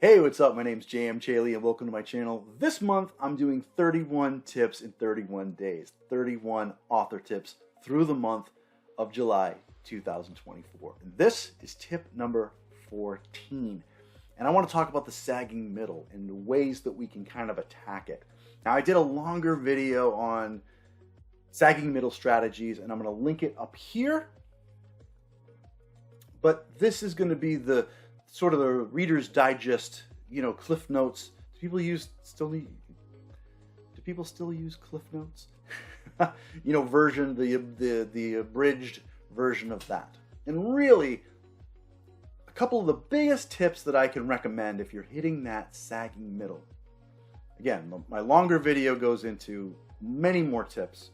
Hey, what's up? My name's JM Chaley and welcome to my channel. This month I'm doing 31 tips in 31 days. 31 author tips through the month of July 2024. And this is tip number 14. And I want to talk about the sagging middle and the ways that we can kind of attack it. Now, I did a longer video on sagging middle strategies and I'm going to link it up here. But this is going to be the sort of the Reader's Digest, Cliff Notes. Do people still use Cliff Notes? Version, the abridged version of that. And really, a couple of the biggest tips that I can recommend if you're hitting that sagging middle. Again, my longer video goes into many more tips,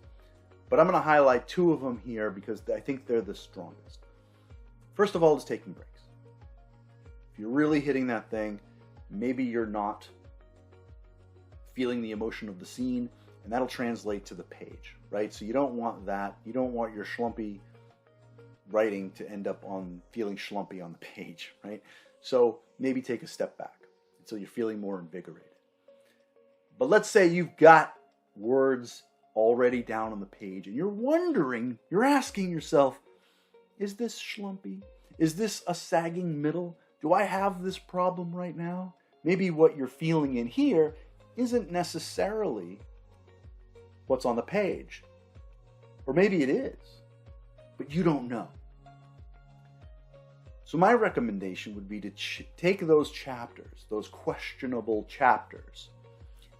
but I'm going to highlight two of them here because I think they're the strongest. First of all is taking breaks. If you're really hitting that thing, maybe you're not feeling the emotion of the scene, and that'll translate to the page, right? So you don't want that. You don't want your schlumpy writing to end up on feeling schlumpy on the page, right? So maybe take a step back until you're feeling more invigorated. But let's say you've got words already down on the page, and you're asking yourself, is this schlumpy? Is this a sagging middle? Do I have this problem right now? Maybe what you're feeling in here isn't necessarily what's on the page. Or maybe it is, but you don't know. So my recommendation would be to take those chapters, those questionable chapters,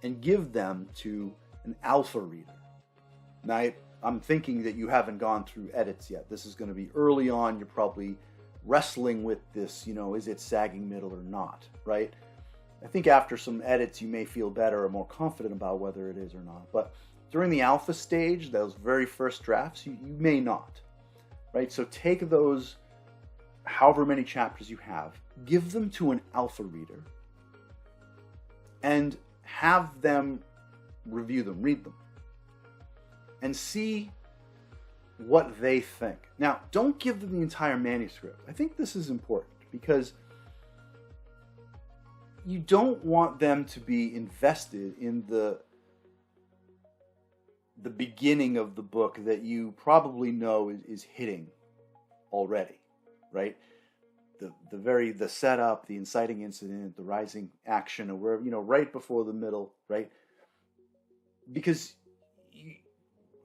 and give them to an alpha reader. Now, I'm thinking that you haven't gone through edits yet. This is going to be early on. You're probably wrestling with this, is it sagging middle or not, right? I think after some edits, you may feel better or more confident about whether it is or not. But during the alpha stage, those very first drafts, you may not, right? So take those, however many chapters you have, give them to an alpha reader, and have them review them, read them, and see what they think. Now, don't give them the entire manuscript. I think this is important because you don't want them to be invested in the beginning of the book that you probably know is hitting already, right? The setup, the inciting incident, the rising action, or wherever, right before the middle, right? Because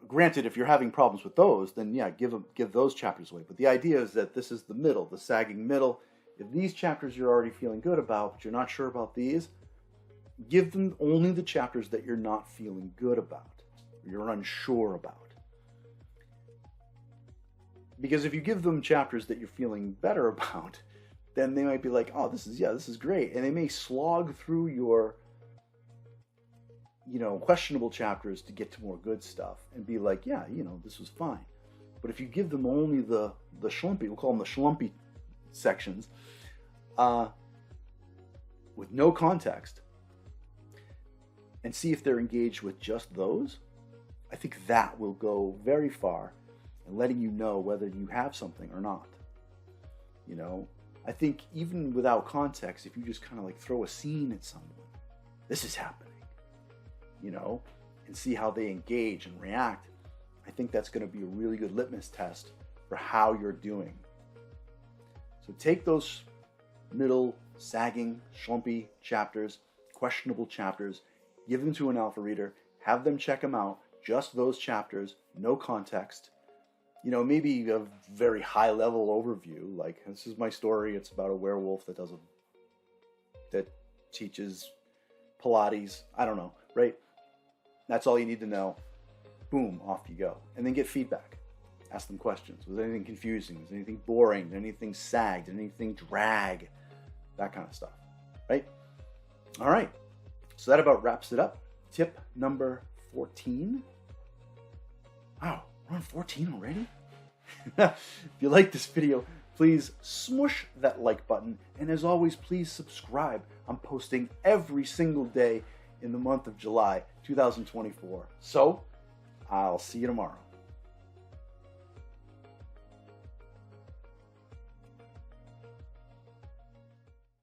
granted, if you're having problems with those, then yeah, give those chapters away. But the idea is that this is the middle, the sagging middle. If these chapters you're already feeling good about, but you're not sure about these, give them only the chapters that you're not feeling good about, or you're unsure about. Because if you give them chapters that you're feeling better about, then they might be like, oh, this is great. And they may slog through your questionable chapters to get to more good stuff and be like, yeah, this was fine. But if you give them only the schlumpy, we'll call them the schlumpy sections, with no context, and see if they're engaged with just those, I think that will go very far in letting you know whether you have something or not. I think even without context, if you just kind of like throw a scene at someone, this is happening, and see how they engage and react, I think that's going to be a really good litmus test for how you're doing. So take those middle, sagging, schlumpy chapters, questionable chapters, give them to an alpha reader, have them check them out, just those chapters, no context. Maybe a very high level overview, like this is my story, it's about a werewolf that teaches Pilates, I don't know, right? That's all you need to know. Boom, off you go. And then get feedback. Ask them questions. Was anything confusing? Was anything boring? Did anything sag? Did anything drag? That kind of stuff, right? All right, so that about wraps it up. Tip number 14. Wow, we're on 14 already? If you like this video, please smush that like button. And as always, please subscribe. I'm posting every single day in the month of July 2024. So, I'll see you tomorrow.